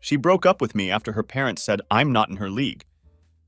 She broke up with me after her parents said I'm not in her league.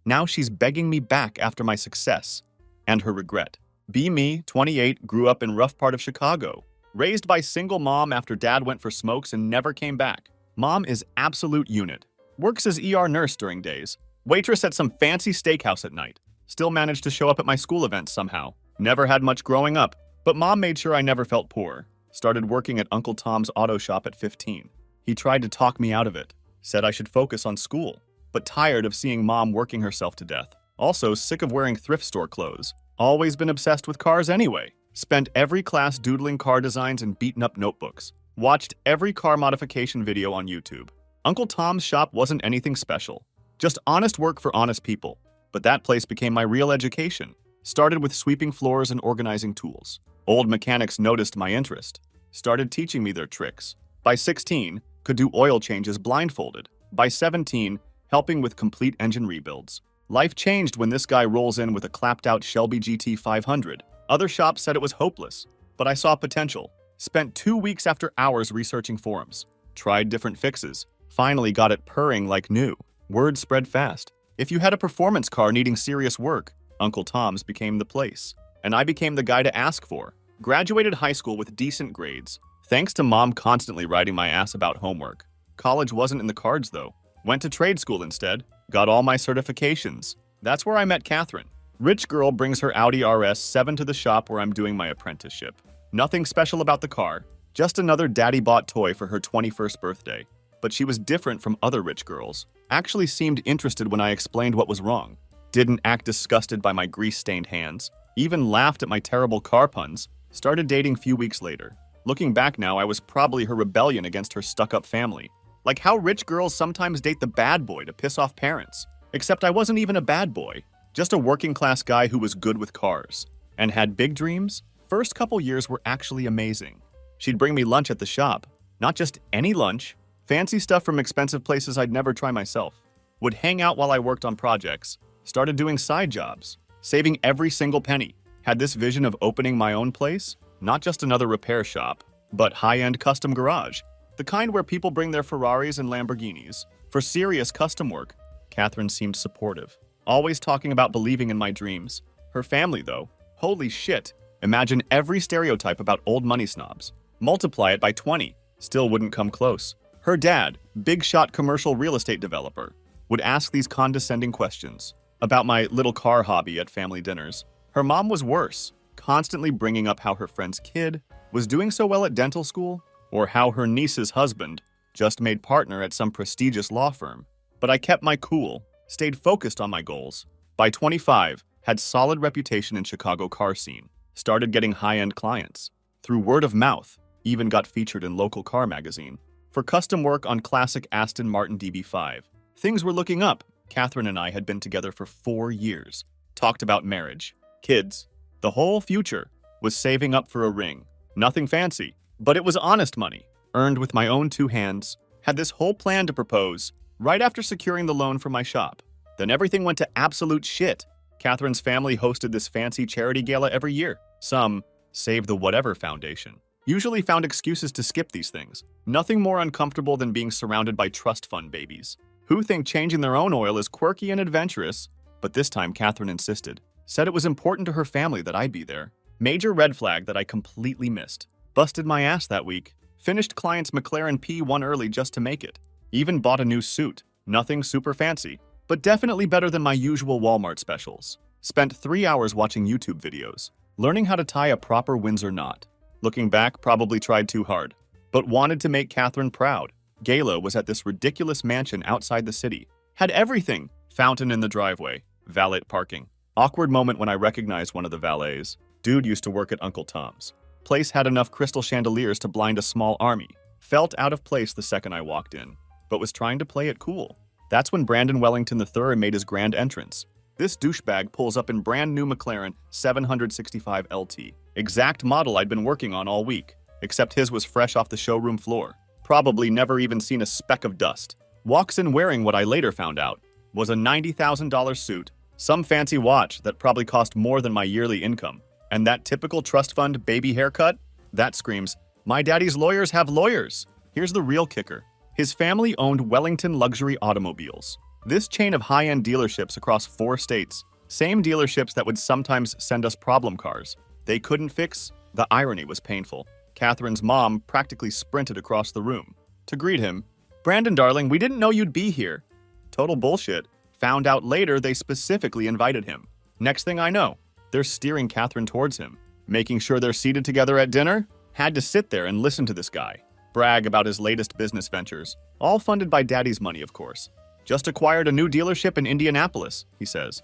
Now she's begging me back after my success and her regret. Be me, 28, grew up in rough part of Chicago. Raised by single mom after dad went for smokes and never came back. Mom is absolute unit. Works as ER nurse during days. Waitress at some fancy steakhouse at night. Still managed to show up at my school events somehow. Never had much growing up, but mom made sure I never felt poor. Started working at Uncle Tom's auto shop at 15. He tried to talk me out of it. Said I should focus on school, but tired of seeing mom working herself to death. Also sick of wearing thrift store clothes. Always been obsessed with cars anyway. Spent every class doodling car designs and beaten up notebooks. Watched every car modification video on YouTube. Uncle Tom's shop wasn't anything special. Just honest work for honest people. But that place became my real education. Started with sweeping floors and organizing tools. Old mechanics noticed my interest. Started teaching me their tricks. By 16, could do oil changes blindfolded. By 17, helping with complete engine rebuilds. Life changed when this guy rolls in with a clapped-out Shelby GT 500. Other shops said it was hopeless, but I saw potential. Spent 2 weeks after hours researching forums. Tried different fixes. Finally got it purring like new. Word spread fast. If you had a performance car needing serious work, Uncle Tom's became the place. And I became the guy to ask for. Graduated high school with decent grades. Thanks to mom constantly riding my ass about homework. College wasn't in the cards though. Went to trade school instead. Got all my certifications. That's where I met Catherine. Rich girl brings her Audi RS7 to the shop where I'm doing my apprenticeship. Nothing special about the car. Just another daddy-bought toy for her 21st birthday. But she was different from other rich girls. Actually seemed interested when I explained what was wrong. Didn't act disgusted by my grease-stained hands. Even laughed at my terrible car puns. Started dating few weeks later. Looking back now, I was probably her rebellion against her stuck-up family. Like how rich girls sometimes date the bad boy to piss off parents. Except I wasn't even a bad boy. Just a working-class guy who was good with cars. And had big dreams. First couple years were actually amazing. She'd bring me lunch at the shop. Not just any lunch. Fancy stuff from expensive places I'd never try myself. Would hang out while I worked on projects. Started doing side jobs. Saving every single penny. Had this vision of opening my own place. Not just another repair shop, but high-end custom garage. The kind where people bring their Ferraris and Lamborghinis. For serious custom work, Catherine seemed supportive. Always talking about believing in my dreams. Her family, though. Holy shit. Imagine every stereotype about old money snobs. Multiply it by 20. Still wouldn't come close. Her dad, big-shot commercial real estate developer, would ask these condescending questions about my little car hobby at family dinners. Her mom was worse, constantly bringing up how her friend's kid was doing so well at dental school, or how her niece's husband just made partner at some prestigious law firm. But I kept my cool, stayed focused on my goals. By 25, had solid reputation in Chicago car scene. Started getting high-end clients. Through word of mouth, even got featured in local car magazine. For custom work on classic Aston Martin DB5. Things were looking up. Catherine and I had been together for 4 years. Talked about marriage, kids. The whole future was saving up for a ring. Nothing fancy, but it was honest money. Earned with my own 2 hands. Had this whole plan to propose right after securing the loan for my shop. Then everything went to absolute shit. Catherine's family hosted this fancy charity gala every year. Some Save the Whatever Foundation. Usually found excuses to skip these things. Nothing more uncomfortable than being surrounded by trust fund babies, who think changing their own oil is quirky and adventurous. But this time Catherine insisted. Said it was important to her family that I be there. Major red flag that I completely missed. Busted my ass that week. Finished client's McLaren P1 early just to make it. Even bought a new suit. Nothing super fancy, but definitely better than my usual Walmart specials. Spent 3 hours watching YouTube videos, learning how to tie a proper Windsor knot. Looking back, probably tried too hard, but wanted to make Catherine proud. Gala was at this ridiculous mansion outside the city. Had everything. Fountain in the driveway. Valet parking. Awkward moment when I recognized one of the valets. Dude used to work at Uncle Tom's. Place had enough crystal chandeliers to blind a small army. Felt out of place the second I walked in, but was trying to play it cool. That's when Brandon Wellington III made his grand entrance. This douchebag pulls up in brand new McLaren 765 LT. Exact model I'd been working on all week, except his was fresh off the showroom floor. Probably never even seen a speck of dust. Walks in wearing what I later found out was a $90,000 suit, some fancy watch that probably cost more than my yearly income, and that typical trust fund baby haircut? That screams, my daddy's lawyers have lawyers. Here's the real kicker. His family owned Wellington Luxury Automobiles. This chain of high-end dealerships across 4 states. Same dealerships that would sometimes send us problem cars. They couldn't fix. The irony was painful. Catherine's mom practically sprinted across the room to greet him. "Brandon, darling, we didn't know you'd be here." Total bullshit. Found out later they specifically invited him. Next thing I know, they're steering Catherine towards him. Making sure they're seated together at dinner? Had to sit there and listen to this guy brag about his latest business ventures. All funded by daddy's money, of course. "Just acquired a new dealership in Indianapolis," he says.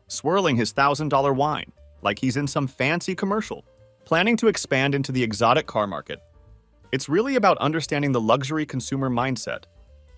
Swirling his $1,000 wine like he's in some fancy commercial. Planning to expand into the exotic car market. It's really about understanding the luxury consumer mindset.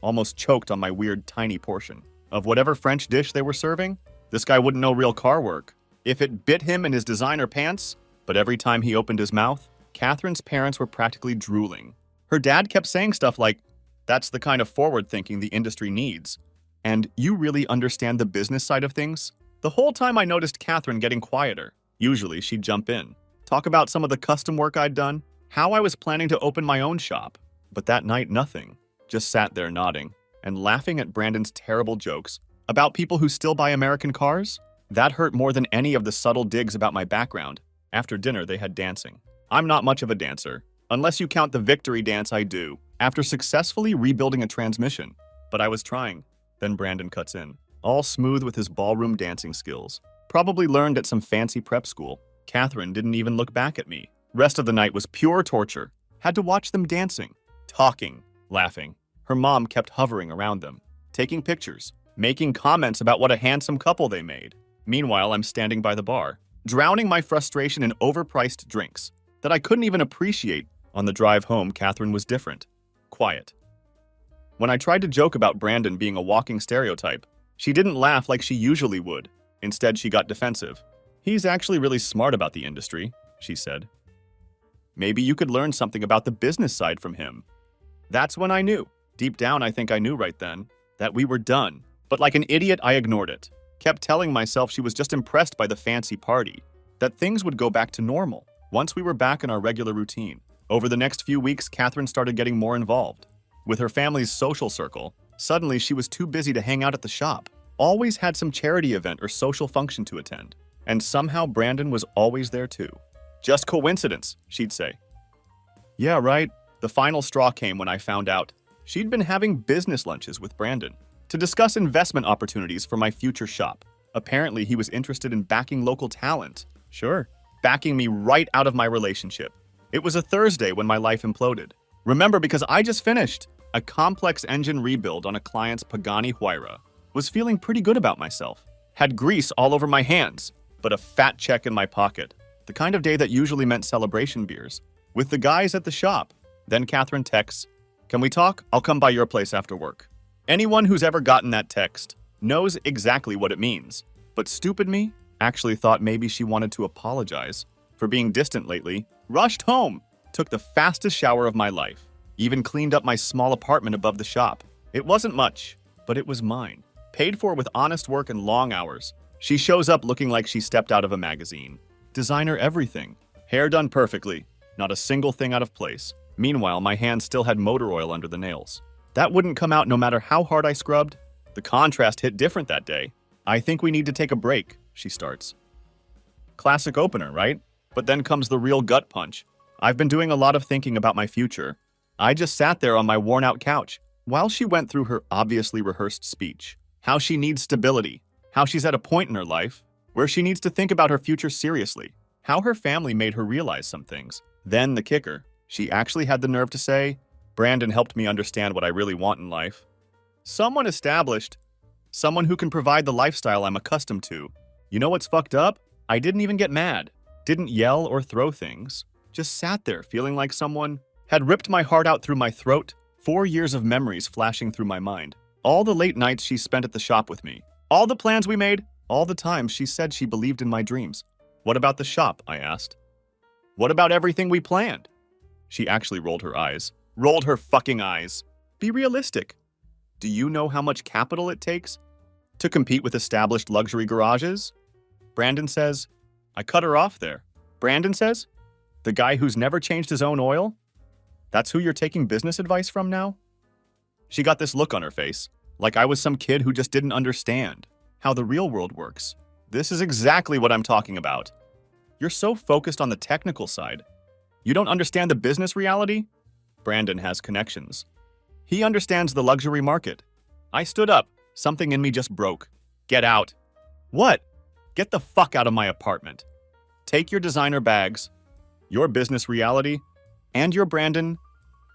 Almost choked on my weird tiny portion. Of whatever French dish they were serving, this guy wouldn't know real car work. If it bit him in his designer pants, but every time he opened his mouth, Catherine's parents were practically drooling. Her dad kept saying stuff like, "That's the kind of forward thinking the industry needs," and "You really understand the business side of things?" The whole time I noticed Catherine getting quieter. Usually she'd jump in, talk about some of the custom work I'd done, how I was planning to open my own shop. But that night, nothing. Just sat there nodding and laughing at Brandon's terrible jokes about people who still buy American cars. That hurt more than any of the subtle digs about my background. After dinner, they had dancing. I'm not much of a dancer, unless you count the victory dance I do after successfully rebuilding a transmission. But I was trying. Then Brandon cuts in, all smooth with his ballroom dancing skills. Probably learned at some fancy prep school. Catherine didn't even look back at me. Rest of the night was pure torture. Had to watch them dancing, talking, laughing. Her mom kept hovering around them, taking pictures, making comments about what a handsome couple they made. Meanwhile, I'm standing by the bar, drowning my frustration in overpriced drinks that I couldn't even appreciate. On the drive home, Catherine was different. Quiet. When I tried to joke about Brandon being a walking stereotype, she didn't laugh like she usually would. Instead, she got defensive. "He's actually really smart about the industry," she said. "Maybe you could learn something about the business side from him." That's when I knew. Deep down, I think I knew right then that we were done. But like an idiot, I ignored it. Kept telling myself she was just impressed by the fancy party, that things would go back to normal once we were back in our regular routine. Over the next few weeks, Catherine started getting more involved. With her family's social circle, suddenly she was too busy to hang out at the shop. Always had some charity event or social function to attend. And somehow Brandon was always there too. "Just coincidence," she'd say. Yeah, right. The final straw came when I found out she'd been having business lunches with Brandon to discuss investment opportunities for my future shop. Apparently, he was interested in backing local talent. Sure, backing me right out of my relationship. It was a Thursday when my life imploded. Remember, because I just finished a complex engine rebuild on a client's Pagani Huayra. Was feeling pretty good about myself. Had grease all over my hands, but a fat check in my pocket. The kind of day that usually meant celebration beers. With the guys at the shop. Then Catherine texts, "Can we talk? I'll come by your place after work." Anyone who's ever gotten that text knows exactly what it means. But stupid me actually thought maybe she wanted to apologize for being distant lately. Rushed home, took the fastest shower of my life. Even cleaned up my small apartment above the shop. It wasn't much, but it was mine. Paid for with honest work and long hours. She shows up looking like she stepped out of a magazine. Designer everything. Hair done perfectly. Not a single thing out of place. Meanwhile, my hands still had motor oil under the nails. That wouldn't come out no matter how hard I scrubbed. The contrast hit different that day. "I think we need to take a break," she starts. Classic opener, right? But then comes the real gut punch. I've been doing a lot of thinking about my future. I just sat there on my worn-out couch while she went through her obviously rehearsed speech. How she needs stability. How she's at a point in her life where she needs to think about her future seriously. How her family made her realize some things. Then the kicker. She actually had the nerve to say, "Brandon helped me understand what I really want in life." Someone established. Someone who can provide the lifestyle I'm accustomed to. You know what's fucked up? I didn't even get mad. Didn't yell or throw things. Just sat there feeling like someone had ripped my heart out through my throat. 4 years of memories flashing through my mind. All the late nights she spent at the shop with me. All the plans we made. All the times she said she believed in my dreams. "What about the shop?" I asked. "What about everything we planned?" She actually rolled her eyes. Rolled her fucking eyes. Be realistic. Do you know how much capital it takes to compete with established luxury garages? Brandon says. I cut her off there. Brandon says? The guy who's never changed his own oil? That's who you're taking business advice from now? She got this look on her face, like I was some kid who just didn't understand how the real world works. This is exactly what I'm talking about. You're so focused on the technical side. You don't understand the business reality? Brandon has connections. He understands the luxury market. I stood up. Something in me just broke. Get out. What? Get the fuck out of my apartment. Take your designer bags, your business reality, and your Brandon,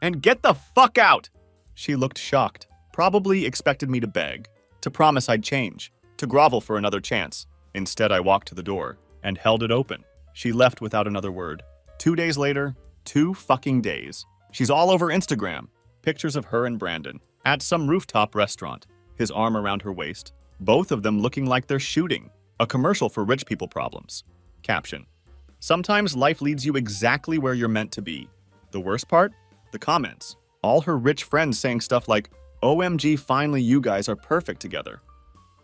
and get the fuck out! She looked shocked, probably expected me to beg, to promise I'd change, to grovel for another chance. Instead, I walked to the door and held it open. She left without another word. 2 days later, 2 fucking days. She's all over Instagram. Pictures of her and Brandon at some rooftop restaurant, his arm around her waist, both of them looking like they're shooting a commercial for rich people problems. Caption: sometimes life leads you exactly where you're meant to be. The worst part? The comments. All her rich friends saying stuff like, OMG, finally you guys are perfect together.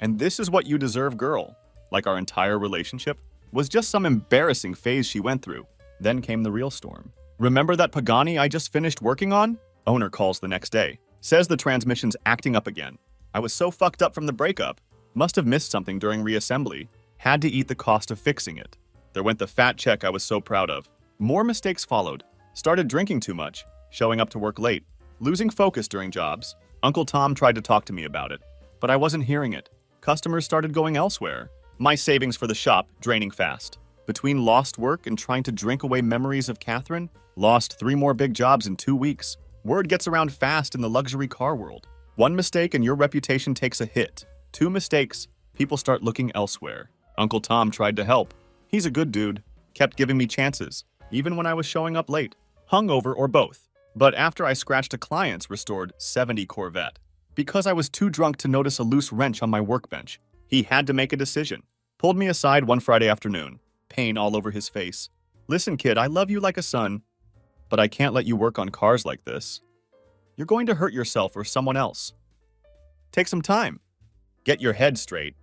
And this is what you deserve, girl. Like our entire relationship was just some embarrassing phase she went through. Then came the real storm. Remember that Pagani I just finished working on? Owner calls the next day. Says the transmission's acting up again. I was so fucked up from the breakup. Must have missed something during reassembly. Had to eat the cost of fixing it. There went the fat check I was so proud of. More mistakes followed. Started drinking too much. Showing up to work late. Losing focus during jobs. Uncle Tom tried to talk to me about it, but I wasn't hearing it. Customers started going elsewhere. My savings for the shop draining fast. Between lost work and trying to drink away memories of Catherine, lost 3 more big jobs in 2 weeks. Word gets around fast in the luxury car world. 1 mistake and your reputation takes a hit. 2 mistakes, people start looking elsewhere. Uncle Tom tried to help. He's a good dude. Kept giving me chances, even when I was showing up late. Hungover or both. But after I scratched a client's restored 70 Corvette, because I was too drunk to notice a loose wrench on my workbench, he had to make a decision. Pulled me aside one Friday afternoon, pain all over his face. Listen, kid, I love you like a son, but I can't let you work on cars like this. You're going to hurt yourself or someone else. Take some time. Get your head straight.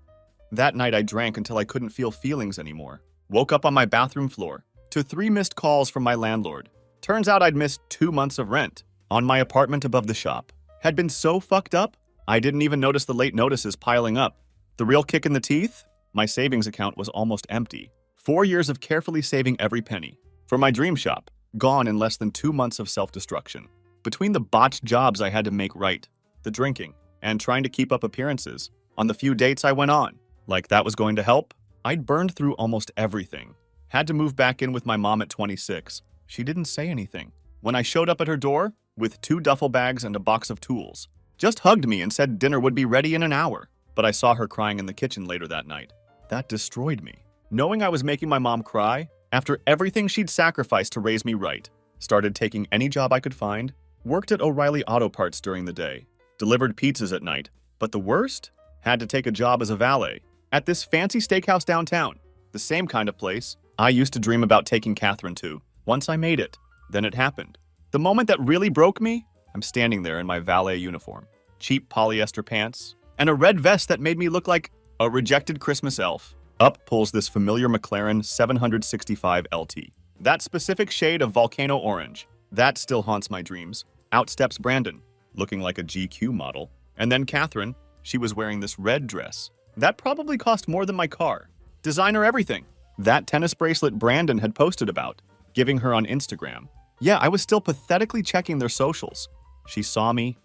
That night I drank until I couldn't feel feelings anymore. Woke up on my bathroom floor to 3 missed calls from my landlord. Turns out I'd missed 2 months of rent on my apartment above the shop. Had been so fucked up, I didn't even notice the late notices piling up. The real kick in the teeth? My savings account was almost empty. 4 years of carefully saving every penny. For my dream shop, gone in less than 2 months of self-destruction. Between the botched jobs I had to make right, the drinking, and trying to keep up appearances, on the few dates I went on, like that was going to help, I'd burned through almost everything. Had to move back in with my mom at 26. She didn't say anything. When I showed up at her door, with 2 duffel bags and a box of tools, just hugged me and said dinner would be ready in an hour. But I saw her crying in the kitchen later that night. That destroyed me. Knowing I was making my mom cry, after everything she'd sacrificed to raise me right, started taking any job I could find, worked at O'Reilly Auto Parts during the day, delivered pizzas at night, but the worst? Had to take a job as a valet at this fancy steakhouse downtown, the same kind of place I used to dream about taking Catherine to. Once I made it, then it happened. The moment that really broke me, I'm standing there in my valet uniform, cheap polyester pants, and a red vest that made me look like a rejected Christmas elf. Up pulls this familiar McLaren 765 LT. That specific shade of volcano orange. That still haunts my dreams. Out steps Brandon, looking like a GQ model. And then Catherine, she was wearing this red dress. That probably cost more than my car. Designer everything. That tennis bracelet Brandon had posted about, giving her on Instagram. Yeah, I was still pathetically checking their socials. She saw me.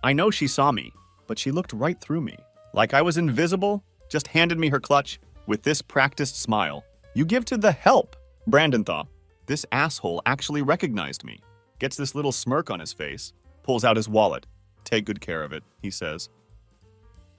I know she saw me, but she looked right through me. Like I was invisible, just handed me her clutch with this practiced smile. You give to the help, Brandon thought. This asshole actually recognized me. Gets this little smirk on his face, pulls out his wallet. Take good care of it, he says.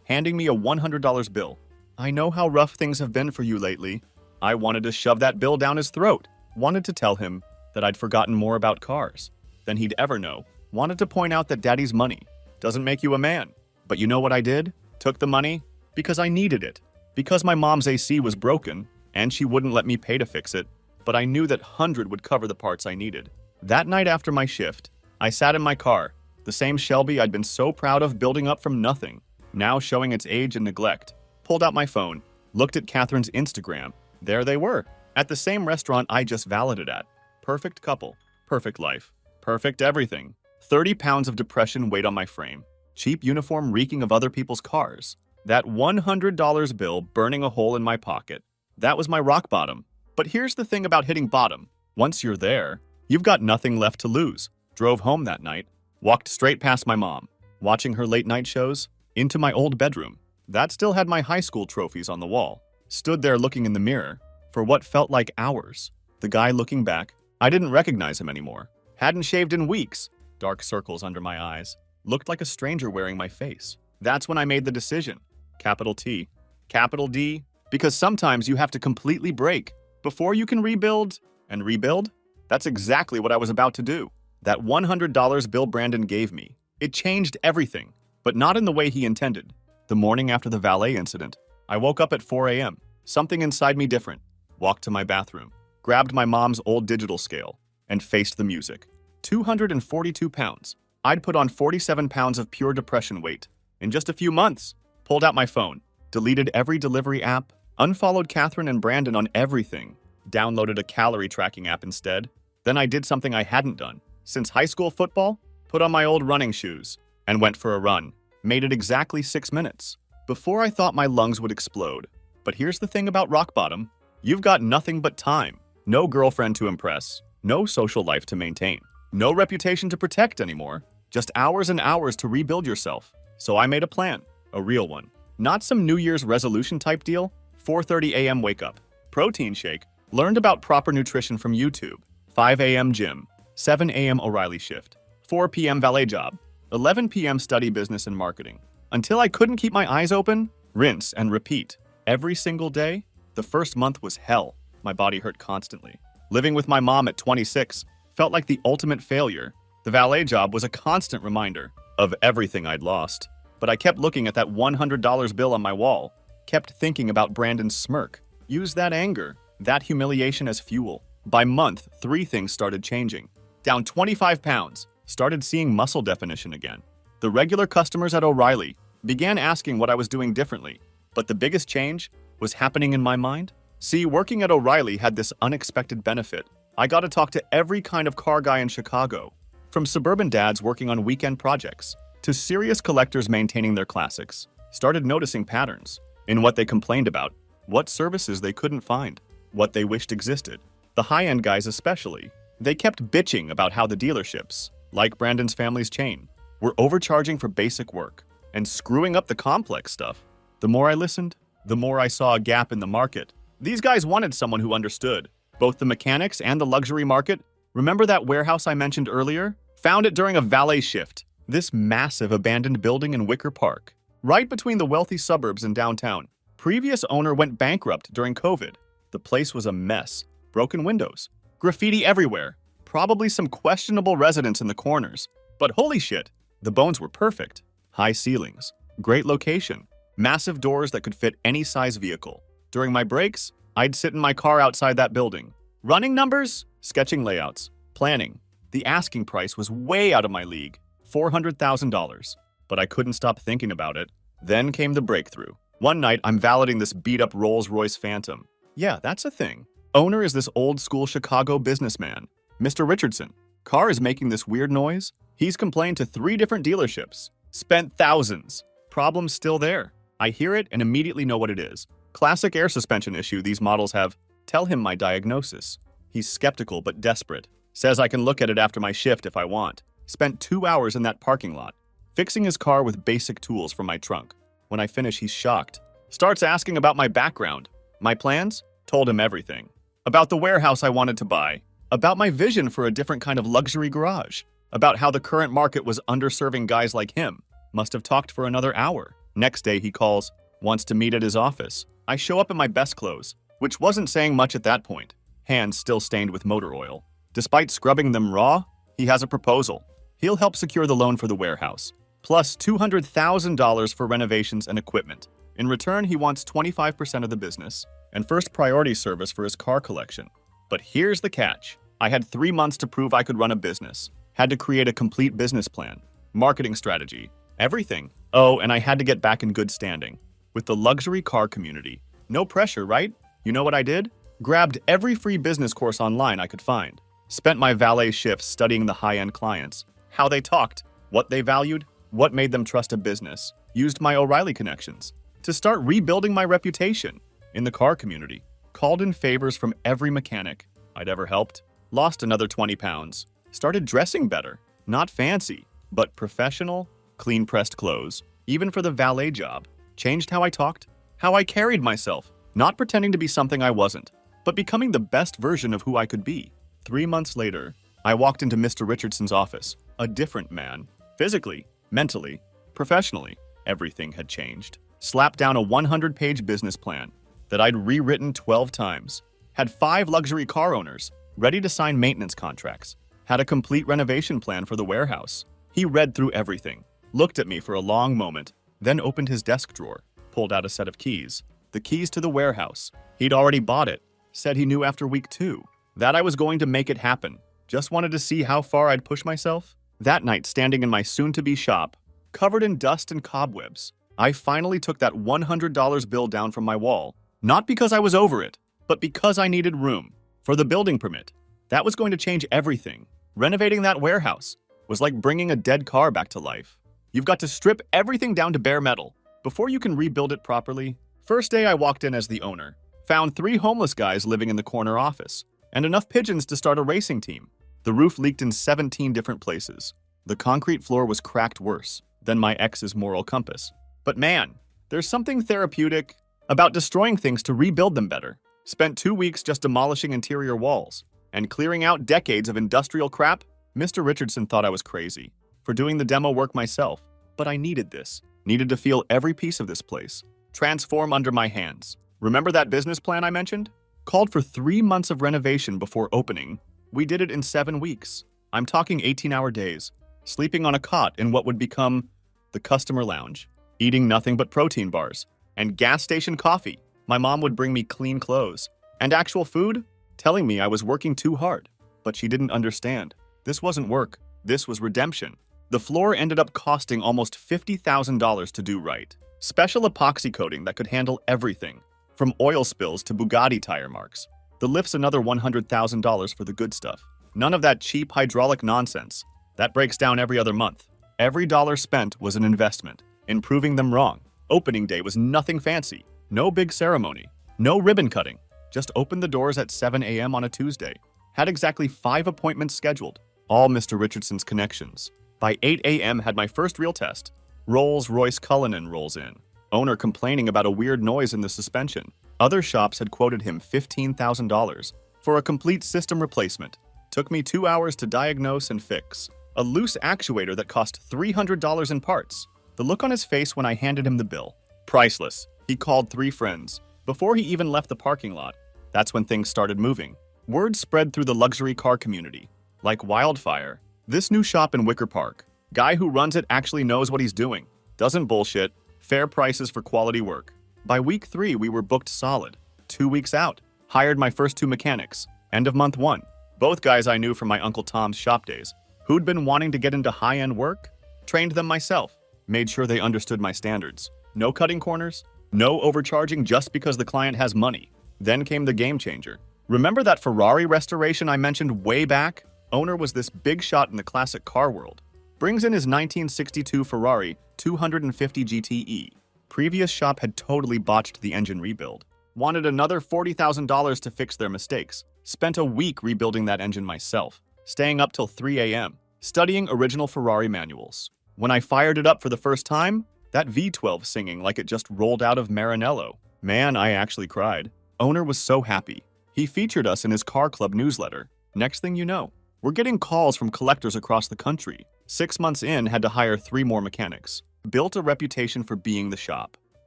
Handing me a $100 bill. I know how rough things have been for you lately. I wanted to shove that bill down his throat. Wanted to tell him that I'd forgotten more about cars than he'd ever know. Wanted to point out that daddy's money doesn't make you a man. But you know what I did? Took the money because I needed it. Because my mom's AC was broken and she wouldn't let me pay to fix it. But I knew that 100 would cover the parts I needed. That night after my shift, I sat in my car, the same Shelby I'd been so proud of building up from nothing, now showing its age and neglect. Pulled out my phone, looked at Catherine's Instagram. There they were, at the same restaurant I just valeted at. Perfect couple, perfect life, perfect everything. 30 pounds of depression weighed on my frame, cheap uniform reeking of other people's cars, that $100 bill burning a hole in my pocket. That was my rock bottom. But here's the thing about hitting bottom. Once you're there, you've got nothing left to lose. Drove home that night, walked straight past my mom, watching her late night shows, into my old bedroom. That still had my high school trophies on the wall. Stood there looking in the mirror for what felt like hours. The guy looking back, I didn't recognize him anymore. Hadn't shaved in weeks. Dark circles under my eyes. Looked like a stranger wearing my face. That's when I made the decision. Capital T, capital D, because sometimes you have to completely break before you can rebuild. And rebuild? That's exactly what I was about to do. That $100 bill Brandon gave me, it changed everything, but not in the way he intended. The morning after the valet incident, I woke up at 4 a.m. Something inside me different. Walked to my bathroom, grabbed my mom's old digital scale, and faced the music. 242 pounds. I'd put on 47 pounds of pure depression weight. In just a few months, pulled out my phone, deleted every delivery app, unfollowed Catherine and Brandon on everything, downloaded a calorie tracking app instead. Then I did something I hadn't done since high school football, put on my old running shoes, and went for a run. Made it exactly 6 minutes. Before I thought my lungs would explode. But here's the thing about rock bottom. You've got nothing but time. No girlfriend to impress. No social life to maintain. No reputation to protect anymore. Just hours and hours to rebuild yourself. So I made a plan. A real one. Not some New Year's resolution type deal. 4:30 a.m. wake up. Protein shake. Learned about proper nutrition from YouTube. 5 a.m. gym. 7 a.m. O'Reilly shift. 4 p.m. valet job. 11 p.m. study business and marketing. Until I couldn't keep my eyes open, rinse and repeat. Every single day. The first month was hell. My body hurt constantly. Living with my mom at 26 felt like the ultimate failure. The valet job was a constant reminder of everything I'd lost. But I kept looking at that $100 bill on my wall. Kept thinking about Brandon's smirk. Used that anger, that humiliation as fuel. By month, 3 things started changing. Down 25 pounds. Started seeing muscle definition again. The regular customers at O'Reilly began asking what I was doing differently. But the biggest change was happening in my mind. See, working at O'Reilly had this unexpected benefit. I got to talk to every kind of car guy in Chicago. From suburban dads working on weekend projects to serious collectors maintaining their classics. Started noticing patterns in what they complained about, what services they couldn't find, what they wished existed. The high-end guys especially. They kept bitching about how the dealerships, like Brandon's family's chain, were overcharging for basic work and screwing up the complex stuff. The more I listened, the more I saw a gap in the market. These guys wanted someone who understood both the mechanics and the luxury market. Remember that warehouse I mentioned earlier? Found it during a valet shift. This massive abandoned building in Wicker Park, right between the wealthy suburbs and downtown. Previous owner went bankrupt during COVID. The place was a mess. Broken windows, graffiti everywhere, probably some questionable residents in the corners. But holy shit, the bones were perfect. High ceilings, great location, massive doors that could fit any size vehicle. During my breaks, I'd sit in my car outside that building. Running numbers, sketching layouts, planning. The asking price was way out of my league, $400,000. But I couldn't stop thinking about it. Then came the breakthrough. One night, I'm valeting this beat-up Rolls-Royce Phantom. Yeah, that's a thing. Owner is this old-school Chicago businessman, Mr. Richardson. Car is making this weird noise. He's complained to 3 different dealerships. Spent thousands. Problem's still there. I hear it and immediately know what it is. Classic air suspension issue these models have. Tell him my diagnosis. He's skeptical but desperate. Says I can look at it after my shift if I want. Spent 2 hours in that parking lot, fixing his car with basic tools from my trunk. When I finish, he's shocked. Starts asking about my background. My plans? Told him everything. About the warehouse I wanted to buy. About my vision for a different kind of luxury garage. About how the current market was underserving guys like him. Must have talked for another hour. Next day he calls, wants to meet at his office. I show up in my best clothes, which wasn't saying much at that point. Hands still stained with motor oil. Despite scrubbing them raw, he has a proposal. He'll help secure the loan for the warehouse, plus $200,000 for renovations and equipment. In return, he wants 25% of the business and first priority service for his car collection. But here's the catch. I had 3 months to prove I could run a business. Had to create a complete business plan, marketing strategy, everything. Oh, and I had to get back in good standing with the luxury car community. No pressure, right? You know what I did? Grabbed every free business course online I could find. Spent my valet shifts studying the high-end clients. how they talked, what they valued, what made them trust a business. Used my O'Reilly connections to start rebuilding my reputation in the car community. Called in favors from every mechanic I'd ever helped. Lost another 20 pounds. Started dressing better. Not fancy, but professional, clean-pressed clothes. Even for the valet job. Changed how I talked, how I carried myself. Not pretending to be something I wasn't, but becoming the best version of who I could be. 3 months later, I walked into Mr. Richardson's office. A different man. Physically, mentally, professionally. Everything had changed. Slapped down a 100-page business plan that I'd rewritten 12 times. Had 5 luxury car owners ready to sign maintenance contracts. Had a complete renovation plan for the warehouse. He read through everything, looked at me for a long moment, then opened his desk drawer, pulled out a set of keys. The keys to the warehouse. He'd already bought it. Said he knew after week 2 that I was going to make it happen. Just wanted to see how far I'd push myself. That night, standing in my soon-to-be shop, covered in dust and cobwebs, I finally took that $100 bill down from my wall. Not because I was over it, but because I needed room for the building permit. That was going to change everything. Renovating that warehouse was like bringing a dead car back to life. You've got to strip everything down to bare metal before you can rebuild it properly. First day I walked in as the owner, found 3 homeless guys living in the corner office, and enough pigeons to start a racing team. The roof leaked in 17 different places. The concrete floor was cracked worse than my ex's moral compass. But man, there's something therapeutic about destroying things to rebuild them better. Spent 2 weeks just demolishing interior walls and clearing out decades of industrial crap. Mr. Richardson thought I was crazy for doing the demo work myself, but I needed this. Needed to feel every piece of this place transform under my hands. Remember that business plan I mentioned? Called for 3 months of renovation before opening. We did it in 7 weeks. I'm talking 18-hour days, sleeping on a cot in what would become the customer lounge, eating nothing but protein bars and gas station coffee. My mom would bring me clean clothes and actual food, telling me I was working too hard. But she didn't understand. This wasn't work. This was redemption. The floor ended up costing almost $50,000 to do right. Special epoxy coating that could handle everything, from oil spills to Bugatti tire marks. The lift's another $100,000 for the good stuff. None of that cheap hydraulic nonsense. That breaks down every other month. Every dollar spent was an investment in proving them wrong. Opening day was nothing fancy. No big ceremony. No ribbon cutting. Just opened the doors at 7 a.m. on a Tuesday. Had exactly 5 appointments scheduled. All Mr. Richardson's connections. By 8 a.m. had my first real test. Rolls-Royce Cullinan rolls in. Owner complaining about a weird noise in the suspension. Other shops had quoted him $15,000 for a complete system replacement. Took me 2 hours to diagnose and fix. A loose actuator that cost $300 in parts. The look on his face when I handed him the bill. Priceless. He called 3 friends. Before he even left the parking lot, that's when things started moving. Word spread through the luxury car community. Like wildfire. This new shop in Wicker Park. Guy who runs it actually knows what he's doing. Doesn't bullshit. Fair prices for quality work. By week 3, we were booked solid. 2 weeks out. Hired my first 2 mechanics. End of month 1. Both guys I knew from my Uncle Tom's shop days. Who'd been wanting to get into high-end work? Trained them myself. Made sure they understood my standards. No cutting corners. No overcharging just because the client has money. Then came the game changer. Remember that Ferrari restoration I mentioned way back? Owner was this big shot in the classic car world. Brings in his 1962 Ferrari 250 GTE. Previous shop had totally botched the engine rebuild. Wanted another $40,000 to fix their mistakes. Spent a week rebuilding that engine myself. Staying up till 3 a.m. Studying original Ferrari manuals. When I fired it up for the first time, that V12 singing like it just rolled out of Maranello. Man, I actually cried. Owner was so happy. He featured us in his car club newsletter. Next thing you know, we're getting calls from collectors across the country. 6 months in, had to hire 3 more mechanics. Built a reputation for being the shop.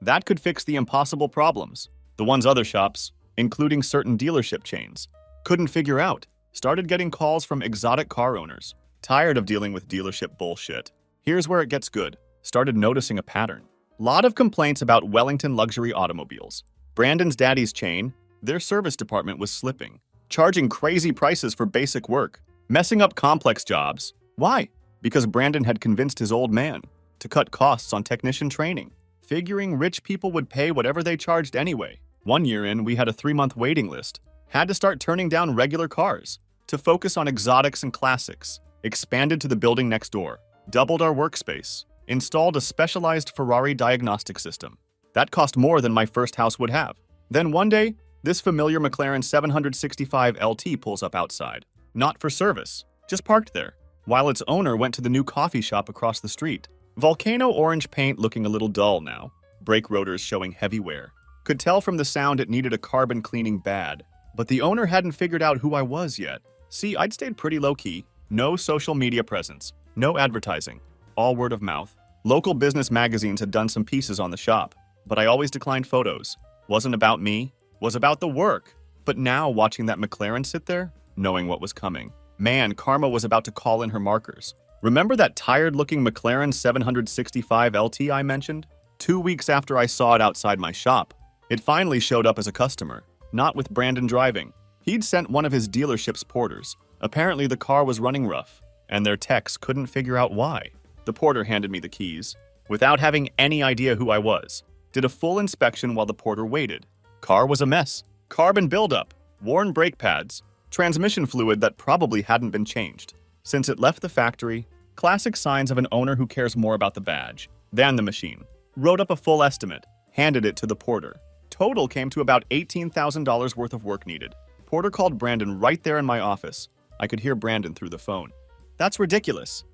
That could fix the impossible problems. The ones other shops, including certain dealership chains, couldn't figure out. Started getting calls from exotic car owners. Tired of dealing with dealership bullshit. Here's where it gets good. Started noticing a pattern. Lot of complaints about Wellington luxury automobiles. Brandon's daddy's chain, their service department was slipping. Charging crazy prices for basic work. Messing up complex jobs. Why? Because Brandon had convinced his old man to cut costs on technician training, figuring rich people would pay whatever they charged anyway. 1 year in, we had a 3-month waiting list. Had to start turning down regular cars to focus on exotics and classics. expanded to the building next door, doubled our workspace, installed a specialized Ferrari diagnostic system. That cost more than my first house would have. Then one day, this familiar McLaren 765 LT pulls up outside. Not for service, just parked there, while its owner went to the new coffee shop across the street. Volcano orange paint looking a little dull now, brake rotors showing heavy wear. Could tell from the sound it needed a carbon cleaning bad, but the owner hadn't figured out who I was yet. See, I'd stayed pretty low-key. No social media presence, no advertising, all word of mouth. Local business magazines had done some pieces on the shop, but I always declined photos. Wasn't about me, was about the work. But now, watching that McLaren sit there, knowing what was coming, man, karma was about to call in her markers. Remember that tired-looking McLaren 765 LT I mentioned? 2 weeks after I saw it outside my shop, it finally showed up as a customer, not with Brandon driving. He'd sent one of his dealership's porters. Apparently the car was running rough, and their techs couldn't figure out why. The porter handed me the keys, without having any idea who I was. Did a full inspection while the porter waited. Car was a mess. Carbon buildup, worn brake pads, transmission fluid that probably hadn't been changed since it left the factory. Classic signs of an owner who cares more about the badge than the machine. Wrote up a full estimate, handed it to the porter. Total came to about $18,000 worth of work needed. Porter called Brandon right there in my office. I could hear Brandon through the phone. That's ridiculous.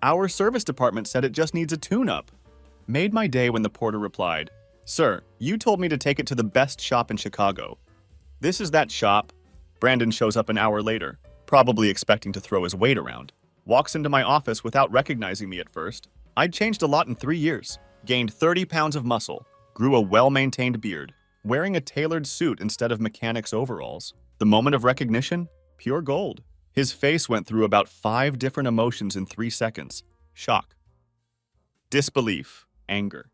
Our service department said it just needs a tune-up. Made my day when the porter replied, "Sir, you told me to take it to the best shop in Chicago. This is that shop." Brandon shows up an hour later, probably expecting to throw his weight around. Walks into my office without recognizing me at first. I'd changed a lot in 3 years. Gained 30 pounds of muscle. Grew a well-maintained beard. Wearing a tailored suit instead of mechanic's overalls. The moment of recognition? Pure gold. His face went through about 5 different emotions in 3 seconds. Shock. Disbelief. Anger.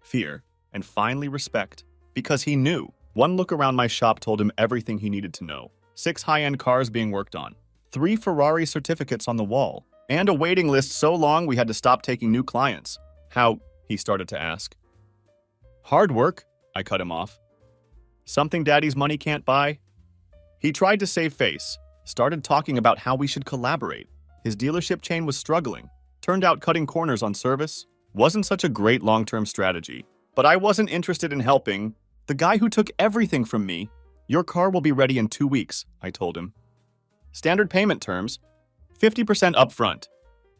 Fear. And finally respect. Because he knew. One look around my shop told him everything he needed to know. 6 high-end cars being worked on. 3 Ferrari certificates on the wall. And a waiting list so long we had to stop taking new clients. How? He started to ask. Hard work, I cut him off. Something daddy's money can't buy? He tried to save face. Started talking about how we should collaborate. His dealership chain was struggling. Turned out cutting corners on service wasn't such a great long-term strategy. But I wasn't interested in helping the guy who took everything from me. Your car will be ready in 2 weeks, I told him. Standard payment terms, 50% upfront.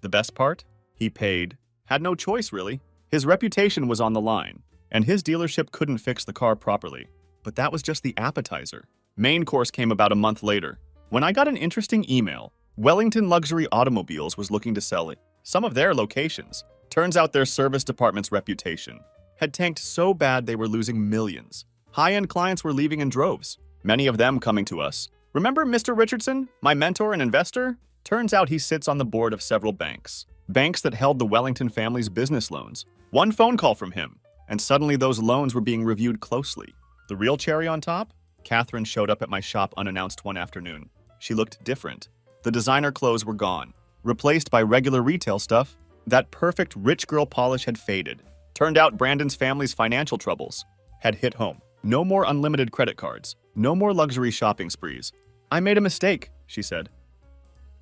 The best part? He paid. Had no choice, really. His reputation was on the line, and his dealership couldn't fix the car properly. But that was just the appetizer. Main course came about a month later, when I got an interesting email. Wellington Luxury Automobiles was looking to sell some of their locations. Turns out their service department's reputation had tanked so bad they were losing millions. High-end clients were leaving in droves, many of them coming to us. Remember Mr. Richardson, my mentor and investor? Turns out he sits on the board of several banks. Banks that held the Wellington family's business loans. One phone call from him, and suddenly those loans were being reviewed closely. The real cherry on top? Catherine showed up at my shop unannounced one afternoon. She looked different. The designer clothes were gone, replaced by regular retail stuff. That perfect rich girl polish had faded. Turned out Brandon's family's financial troubles had hit home. No more unlimited credit cards. No more luxury shopping sprees. I made a mistake, she said.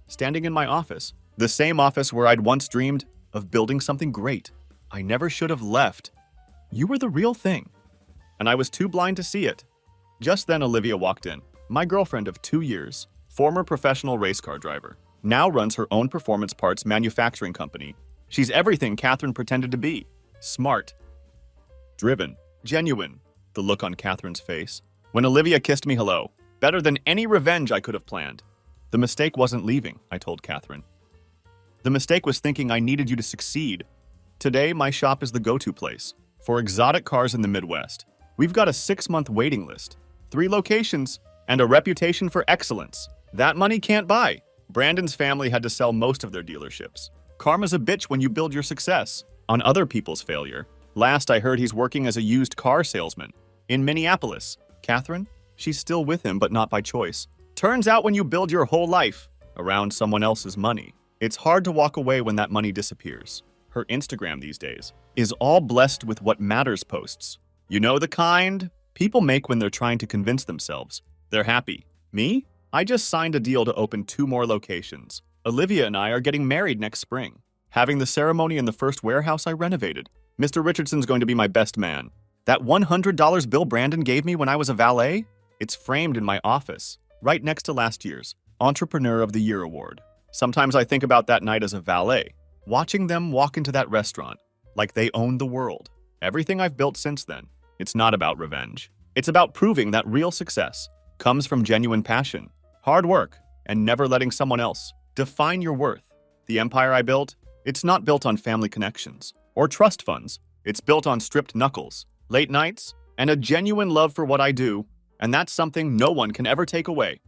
Standing in my office, the same office where I'd once dreamed of building something great. I never should have left. You were the real thing. And I was too blind to see it. Just then Olivia walked in, my girlfriend of 2 years, former professional race car driver. Now runs her own performance parts manufacturing company. She's everything Catherine pretended to be. Smart. Driven. Genuine. The look on Catherine's face. When Olivia kissed me hello, better than any revenge I could have planned. The mistake wasn't leaving, I told Catherine. The mistake was thinking I needed you to succeed. Today, my shop is the go-to place for exotic cars in the Midwest. We've got a 6-month waiting list, 3 locations, and a reputation for excellence. That money can't buy. Brandon's family had to sell most of their dealerships. Karma's a bitch when you build your success on other people's failure. Last I heard he's working as a used car salesman in Minneapolis. Catherine? She's still with him, but not by choice. Turns out when you build your whole life around someone else's money, it's hard to walk away when that money disappears. Her Instagram these days is all blessed with what matters posts. You know the kind people make when they're trying to convince themselves they're happy. Me? I just signed a deal to open 2 more locations. Olivia and I are getting married next spring. Having the ceremony in the first warehouse I renovated. Mr. Richardson's going to be my best man. That $100 bill Brandon gave me when I was a valet? It's framed in my office, right next to last year's Entrepreneur of the Year award. Sometimes I think about that night as a valet, watching them walk into that restaurant like they owned the world. Everything I've built since then, it's not about revenge. It's about proving that real success comes from genuine passion, hard work, and never letting someone else define your worth. The empire I built, it's not built on family connections or trust funds. It's built on stripped knuckles, late nights, and a genuine love for what I do, and that's something no one can ever take away.